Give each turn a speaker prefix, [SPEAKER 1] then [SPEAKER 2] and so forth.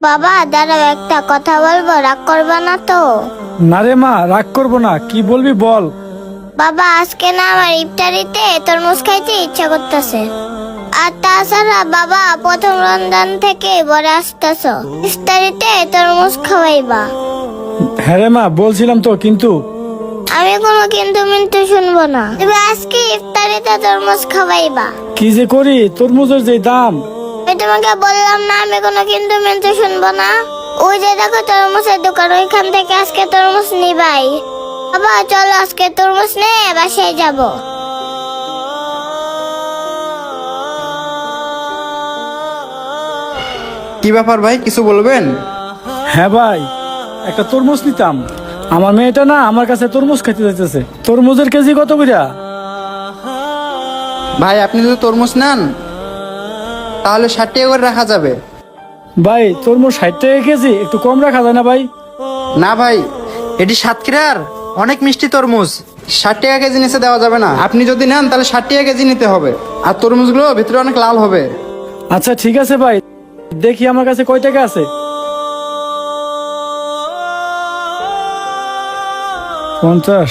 [SPEAKER 1] বাবা দাঁড়াও, একটা কথা বলবো, রাগ করবে না তো?
[SPEAKER 2] না রে মা, রাগ করবো না, কি বলবি বল।
[SPEAKER 1] বাবা আজকে না আমার ইফতারিতে তরমুজ খাইতে ইচ্ছা করতেছে। আর তাছাড়া বাবা প্রথম রমজান থেকে বড় আসতেছ, ইফতারিতে তরমুজ খাওয়াইবা।
[SPEAKER 2] হ্যাঁ রে মা, বলছিলাম তো, কিন্তু
[SPEAKER 1] আমি কোনো কিন্তু মিন্তু শুনবো না, তুমি আজকে ইফতারিতে তরমুজ খাওয়াইবা।
[SPEAKER 2] কি যে করি, তরমুজের যে দাম।
[SPEAKER 1] আমি তোমাকে বললাম না আমি কোনো কিন্তু মিন্তু শুনবো না। ওই যে দেখো তরমুজের দোকান, ওইখান থেকে আজকে তরমুজ নিবাই। বাবা চলো আজকে তরমুজ নিয়ে বাসায় যাবো।
[SPEAKER 3] কি ব্যাপার ভাই, কিছু বলবেন?
[SPEAKER 2] হ্যাঁ ভাই, একটা তরমুজ নিতাম। আমার মেয়েটা না আমার কাছে তরমুজ খেতে যাইতেছে। তরমুজের কেজি কত কইরা?
[SPEAKER 3] ভাই আপনি যদি তরমুজ নেন তাহলে 60 টাকা করে রাখা যাবে।
[SPEAKER 2] ভাই তরমুজ 60 টাকা কেজি, একটু কম রাখা যায় না ভাই?
[SPEAKER 3] না ভাই, এটি সাতক্ষীরার অনেক মিষ্টি তরমুজ, 60 টাকা কেজি নিচে দেওয়া যাবে না। আপনি যদি নেন তাহলে 60 টাকা কেজি নিতে হবে। আর তরমুজগুলো ভিতরে অনেক লাল হবে।
[SPEAKER 2] আচ্ছা ঠিক আছে ভাই, দেখি আমার কাছে কয় টাকা আছে। 50।